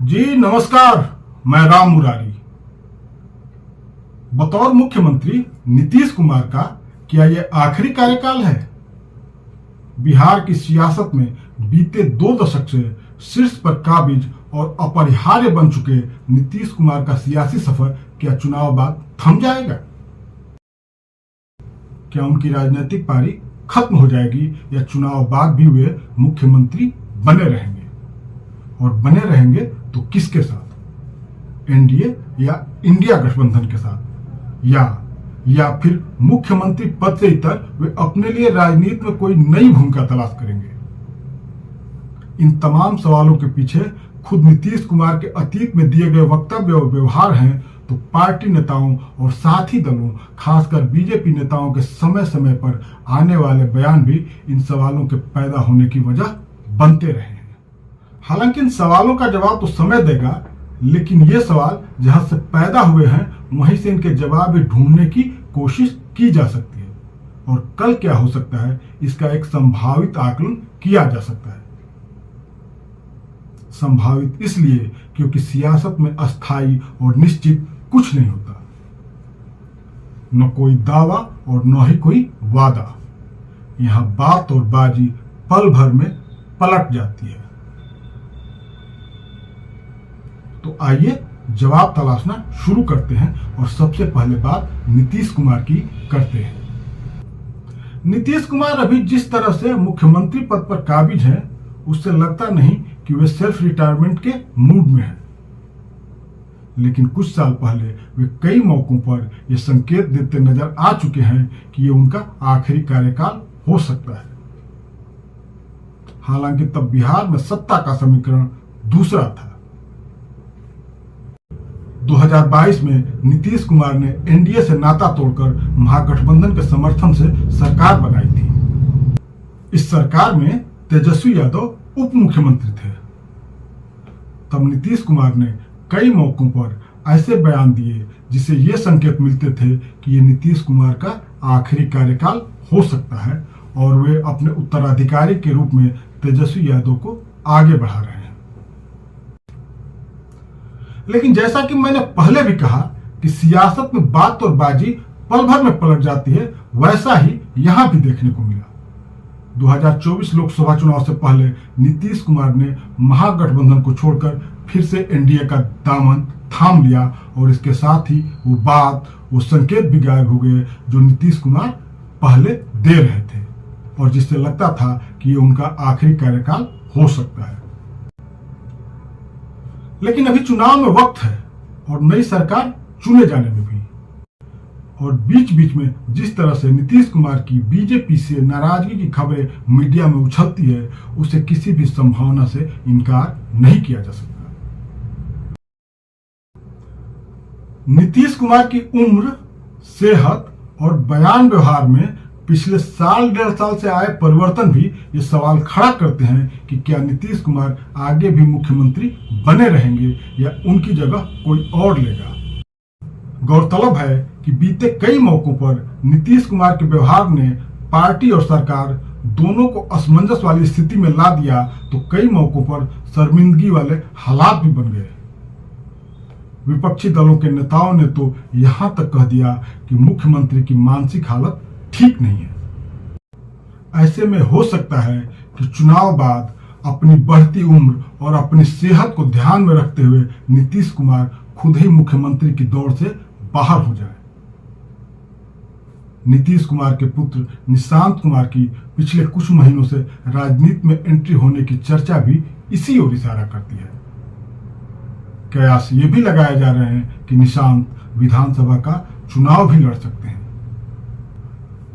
जी नमस्कार। मैं राम मुरारी। बतौर मुख्यमंत्री नीतीश कुमार का क्या यह आखिरी कार्यकाल है? बिहार की सियासत में बीते 2 दशक से शीर्ष पर काबिज और अपरिहार्य बन चुके नीतीश कुमार का सियासी सफर क्या चुनाव बाद थम जाएगा? क्या उनकी राजनीतिक पारी खत्म हो जाएगी या चुनाव बाद भी वे मुख्यमंत्री बने रहेंगे? और बने रहेंगे तो किसके साथ? एनडीए या इंडिया गठबंधन के साथ? या फिर मुख्यमंत्री पद से इतर वे अपने लिए राजनीति में कोई नई भूमिका तलाश करेंगे? इन तमाम सवालों के पीछे खुद नीतीश कुमार के अतीत में दिए गए वक्तव्य और व्यवहार हैं, तो पार्टी नेताओं और साथी दलों खासकर बीजेपी नेताओं के समय समय पर आने वाले बयान भी इन सवालों के पैदा होने की वजह बनते रहे हैं। हालांकि इन सवालों का जवाब तो समय देगा, लेकिन ये सवाल जहां से पैदा हुए हैं वहीं से इनके जवाब भी ढूंढने की कोशिश की जा सकती है। और कल क्या हो सकता है इसका एक संभावित आकलन किया जा सकता है। संभावित इसलिए क्योंकि सियासत में अस्थायी और निश्चित कुछ नहीं होता, न कोई दावा और न ही कोई वादा। यहां बात और बाजी पल भर में पलट जाती है। तो आइए जवाब तलाशना शुरू करते हैं और सबसे पहले बात नीतीश कुमार की करते हैं। नीतीश कुमार अभी जिस तरह से मुख्यमंत्री पद पर काबिज हैं, उससे लगता नहीं कि वे सेल्फ रिटायरमेंट के मूड में हैं। लेकिन कुछ साल पहले वे कई मौकों पर यह संकेत देते नजर आ चुके हैं कि यह उनका आखिरी कार्यकाल हो सकता है। हालांकि तब बिहार में सत्ता का समीकरण दूसरा था। 2022 में नीतीश कुमार ने एनडीए से नाता तोड़कर महागठबंधन के समर्थन से सरकार बनाई थी। इस सरकार में तेजस्वी यादव उप मुख्यमंत्री थे। तब नीतीश कुमार ने कई मौकों पर ऐसे बयान दिए जिसे ये संकेत मिलते थे कि ये नीतीश कुमार का आखिरी कार्यकाल हो सकता है और वे अपने उत्तराधिकारी के रूप में तेजस्वी यादव को आगे बढ़ा रहे हैं। लेकिन जैसा कि मैंने पहले भी कहा कि सियासत में बात और बाजी पल भर में पलट जाती है, वैसा ही यहां भी देखने को मिला। 2024 लोकसभा चुनाव से पहले नीतीश कुमार ने महागठबंधन को छोड़कर फिर से एनडीए का दामन थाम लिया और इसके साथ ही वो संकेत भी गायब हो गए जो नीतीश कुमार पहले दे रहे थे और जिससे लगता था कि ये उनका आखिरी कार्यकाल हो सकता है। लेकिन अभी चुनाव में वक्त है और नई सरकार चुने जाने में भी। और बीच बीच में जिस तरह से नीतीश कुमार की बीजेपी से नाराजगी की खबरें मीडिया में उछलती है, उसे किसी भी संभावना से इनकार नहीं किया जा सकता। नीतीश कुमार की उम्र, सेहत और बयान व्यवहार में पिछले साल 1.5 साल से आए परिवर्तन भी ये सवाल खड़ा करते हैं कि क्या नीतीश कुमार आगे भी मुख्यमंत्री बने रहेंगे या उनकी जगह कोई और लेगा। गौरतलब है कि बीते कई मौकों पर नीतीश कुमार के व्यवहार ने पार्टी और सरकार दोनों को असमंजस वाली स्थिति में ला दिया, तो कई मौकों पर शर्मिंदगी वाले हालात भी बन गए। विपक्षी दलों के नेताओं ने तो यहां तक कह दिया कि मुख्यमंत्री की मानसिक हालत ठीक नहीं है। ऐसे में हो सकता है कि चुनाव बाद अपनी बढ़ती उम्र और अपनी सेहत को ध्यान में रखते हुए नीतीश कुमार खुद ही मुख्यमंत्री की दौड़ से बाहर हो जाए। नीतीश कुमार के पुत्र निशांत कुमार की पिछले कुछ महीनों से राजनीति में एंट्री होने की चर्चा भी इसी ओर इशारा करती है। कयास ये भी लगाए जा रहे हैं कि निशांत विधानसभा का चुनाव भी लड़ सकते हैं।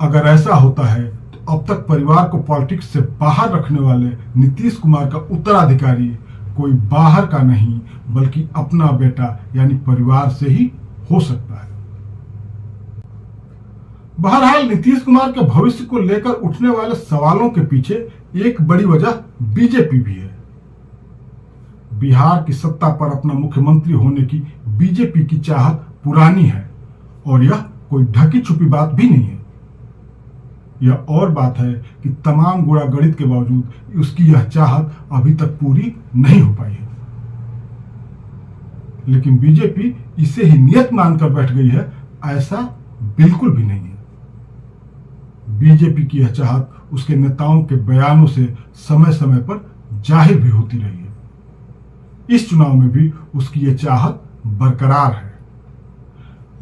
अगर ऐसा होता है तो अब तक परिवार को पॉलिटिक्स से बाहर रखने वाले नीतीश कुमार का उत्तराधिकारी कोई बाहर का नहीं बल्कि अपना बेटा यानी परिवार से ही हो सकता है। बहरहाल नीतीश कुमार के भविष्य को लेकर उठने वाले सवालों के पीछे एक बड़ी वजह बीजेपी भी है। बिहार की सत्ता पर अपना मुख्यमंत्री होने की बीजेपी की चाहत पुरानी है और यह कोई ढकी छुपी बात भी नहीं है। यह और बात है कि तमाम गुणागणित के बावजूद उसकी यह चाहत अभी तक पूरी नहीं हो पाई है। लेकिन बीजेपी इसे ही नियत मानकर बैठ गई है, ऐसा बिल्कुल भी नहीं है। बीजेपी की यह चाहत उसके नेताओं के बयानों से समय समय पर जाहिर भी होती रही है। इस चुनाव में भी उसकी यह चाहत बरकरार है,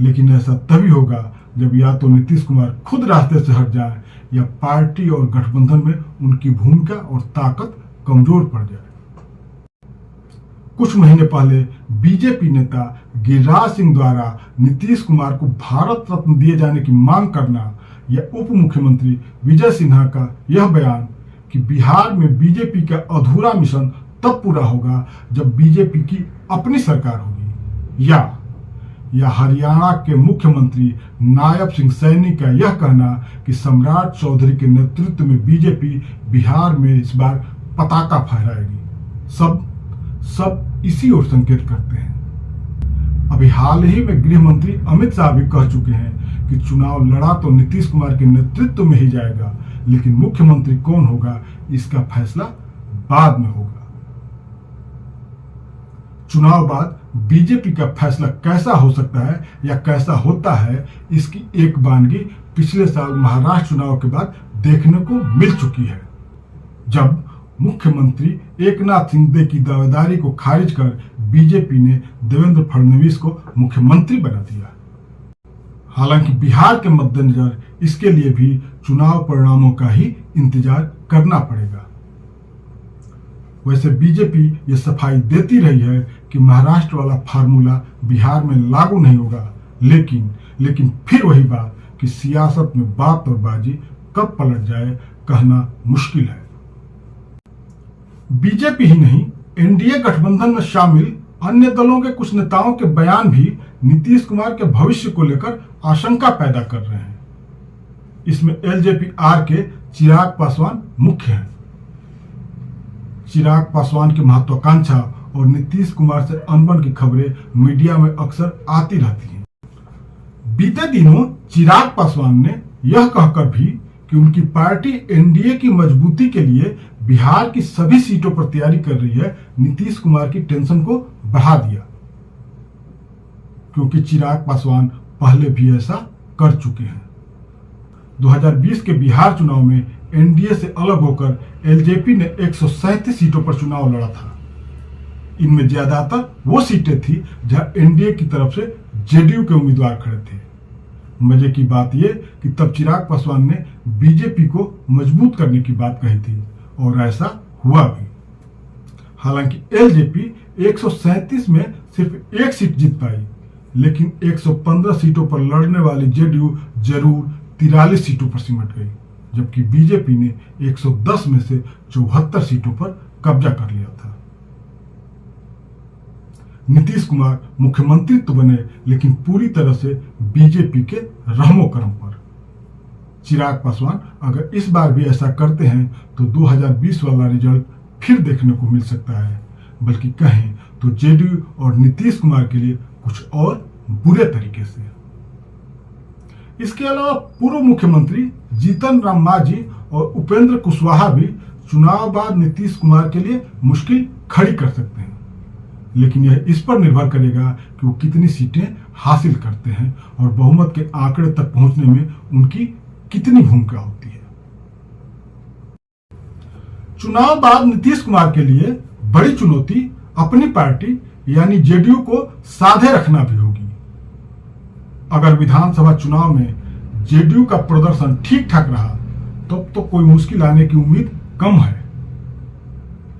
लेकिन ऐसा तभी होगा जब या तो नीतीश कुमार खुद रास्ते से हट जाए या पार्टी और गठबंधन में उनकी भूमिका और ताकत कमजोर पड़ जाए। कुछ महीने पहले बीजेपी नेता गिरिराज सिंह द्वारा नीतीश कुमार को भारत रत्न दिए जाने की मांग करना या उप मुख्यमंत्री विजय सिन्हा का यह बयान कि बिहार में बीजेपी का अधूरा मिशन तब पूरा होगा जब बीजेपी की अपनी सरकार होगी, या हरियाणा के मुख्यमंत्री नायब सिंह सैनी का यह कहना कि सम्राट चौधरी के नेतृत्व में बीजेपी बिहार में इस बार पताका फहराएगी, सब इसी ओर संकेत करते हैं। अभी हाल ही में गृह मंत्री अमित शाह भी कह चुके हैं कि चुनाव लड़ा तो नीतीश कुमार के नेतृत्व में ही जाएगा, लेकिन मुख्यमंत्री कौन होगा इसका फैसला बाद में होगा। चुनाव बाद बीजेपी का फैसला कैसा हो सकता है या कैसा होता है, इसकी एक वानगी पिछले साल महाराष्ट्र चुनाव के बाद देखने को मिल चुकी है, जब मुख्यमंत्री एकनाथ शिंदे की दावेदारी को खारिज कर बीजेपी ने देवेंद्र फडणवीस को मुख्यमंत्री बना दिया। हालांकि बिहार के मद्देनजर इसके लिए भी चुनाव परिणामों का ही इंतजार करना पड़ेगा। वैसे बीजेपी ये सफाई देती रही है कि महाराष्ट्र वाला फार्मूला बिहार में लागू नहीं होगा, लेकिन फिर वही बात कि सियासत में बात और बाजी कब पलट जाए कहना मुश्किल है। बीजेपी ही नहीं, एनडीए गठबंधन में शामिल अन्य दलों के कुछ नेताओं के बयान भी नीतीश कुमार के भविष्य को लेकर आशंका पैदा कर रहे हैं। इसमें एलजेपी आर के चिराग पासवान मुख्य हैं। चिराग पासवान की महत्वाकांक्षा और नीतीश कुमार से अनबन की खबरें मीडिया में अक्सर आती रहती हैं। बीते दिनों चिराग पासवान ने यह कहकर भी कि उनकी पार्टी एनडीए की मजबूती के लिए बिहार की सभी सीटों पर तैयारी कर रही है, नीतीश कुमार की टेंशन को बढ़ा दिया, क्योंकि चिराग पासवान पहले भी ऐसा कर चुके हैं। 2020 के बिहार चुनाव में एनडीए से अलग होकर एलजेपी ने 137 सीटों पर चुनाव लड़ा था। इनमें ज्यादातर वो सीटें थी जहां एनडीए की तरफ से जेडीयू के उम्मीदवार खड़े थे। मजे की बात यह कि तब चिराग पासवान ने बीजेपी को मजबूत करने की बात कही थी और ऐसा हुआ भी। हालांकि एलजेपी 137 में सिर्फ एक सीट जीत पाई, लेकिन 115 सीटों पर लड़ने वाली जेडीयू जरूर 43 सीटों पर सिमट गई, जबकि बीजेपी ने 110 में से 74 सीटों पर कब्जा कर लिया था। नीतीश कुमार मुख्यमंत्री तो बने, लेकिन पूरी तरह से बीजेपी के रहमो करम पर। चिराग पासवान अगर इस बार भी ऐसा करते हैं तो 2020 वाला रिजल्ट फिर देखने को मिल सकता है, बल्कि कहें तो जेडीयू और नीतीश कुमार के लिए कुछ और बुरे तरीके से। इसके अलावा पूर्व मुख्यमंत्री जीतन राम मांझी और उपेंद्र कुशवाहा भी चुनाव बाद नीतीश कुमार के लिए मुश्किल खड़ी कर सकते हैं, लेकिन यह इस पर निर्भर करेगा कि वो कितनी सीटें हासिल करते हैं और बहुमत के आंकड़े तक पहुंचने में उनकी कितनी भूमिका होती है। चुनाव बाद नीतीश कुमार के लिए बड़ी चुनौती अपनी पार्टी यानी जेडीयू को साधे रखना भी होगी। अगर विधानसभा चुनाव में जेडीयू का प्रदर्शन ठीक ठाक रहा तब तो कोई मुश्किल आने की उम्मीद कम है,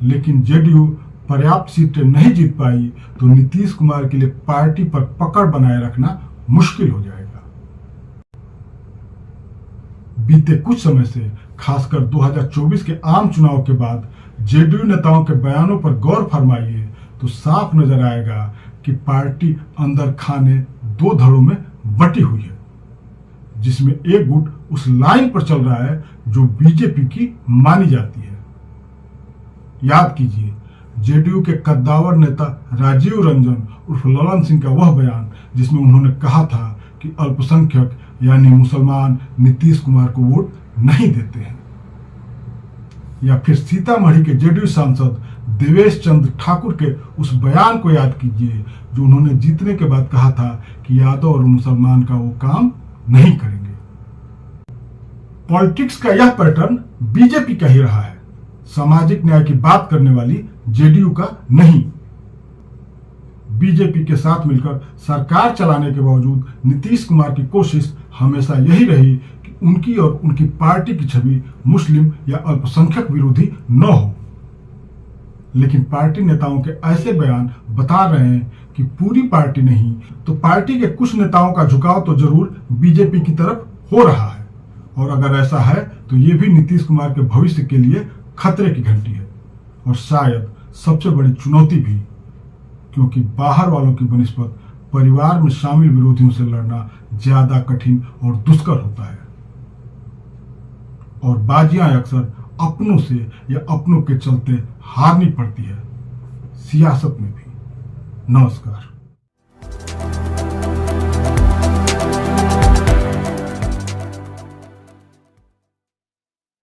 लेकिन जेडीयू पर्याप्त सीटें नहीं जीत पाई तो नीतीश कुमार के लिए पार्टी पर पकड़ बनाए रखना मुश्किल हो जाएगा। बीते कुछ समय से, खासकर 2024 के आम चुनाव के बाद जेडीयू नेताओं के बयानों पर गौर फरमाइए तो साफ नजर आएगा कि पार्टी अंदर खाने दो धड़ों में बटी हुई है, जिसमें एक गुट उस लाइन पर चल रहा है जो बीजेपी की मानी जाती है। याद कीजिए, जेडीयू के कद्दावर नेता राजीव रंजन उर्फ ललन सिंह का वह बयान जिसमें उन्होंने कहा था कि अल्पसंख्यक यानी मुसलमान नीतीश कुमार को वोट नहीं देते हैं, या फिर सीतामढ़ी के जेडीयू सांसद देवेश चंद्र ठाकुर के उस बयान को याद कीजिए जो उन्होंने जीतने के बाद कहा था कि यादव और मुसलमान का वो काम नहीं करेंगे। पॉलिटिक्स का यह पैटर्न बीजेपी का ही रहा है, सामाजिक न्याय की बात करने वाली जेडीयू का नहीं। बीजेपी के साथ मिलकर सरकार चलाने के बावजूद नीतीश कुमार की कोशिश हमेशा यही रही कि उनकी और उनकी पार्टी की छवि मुस्लिम या अल्पसंख्यक विरोधी न हो। लेकिन पार्टी नेताओं के ऐसे बयान बता रहे हैं कि पूरी पार्टी नहीं तो पार्टी के कुछ नेताओं का झुकाव तो जरूर बीजेपी की तरफ हो रहा है, और अगर ऐसा है तो ये भी नीतीश कुमार के भविष्य के लिए खतरे की घंटी है, और शायद सबसे बड़ी चुनौती भी, क्योंकि बाहर वालों की बनिस्बत परिवार में शामिल विरोधियों से लड़ना ज्यादा कठिन और दुष्कर होता है, और बाजियां अक्सर अपनों से या अपनों के चलते हारनी पड़ती है, सियासत में भी। नमस्कार।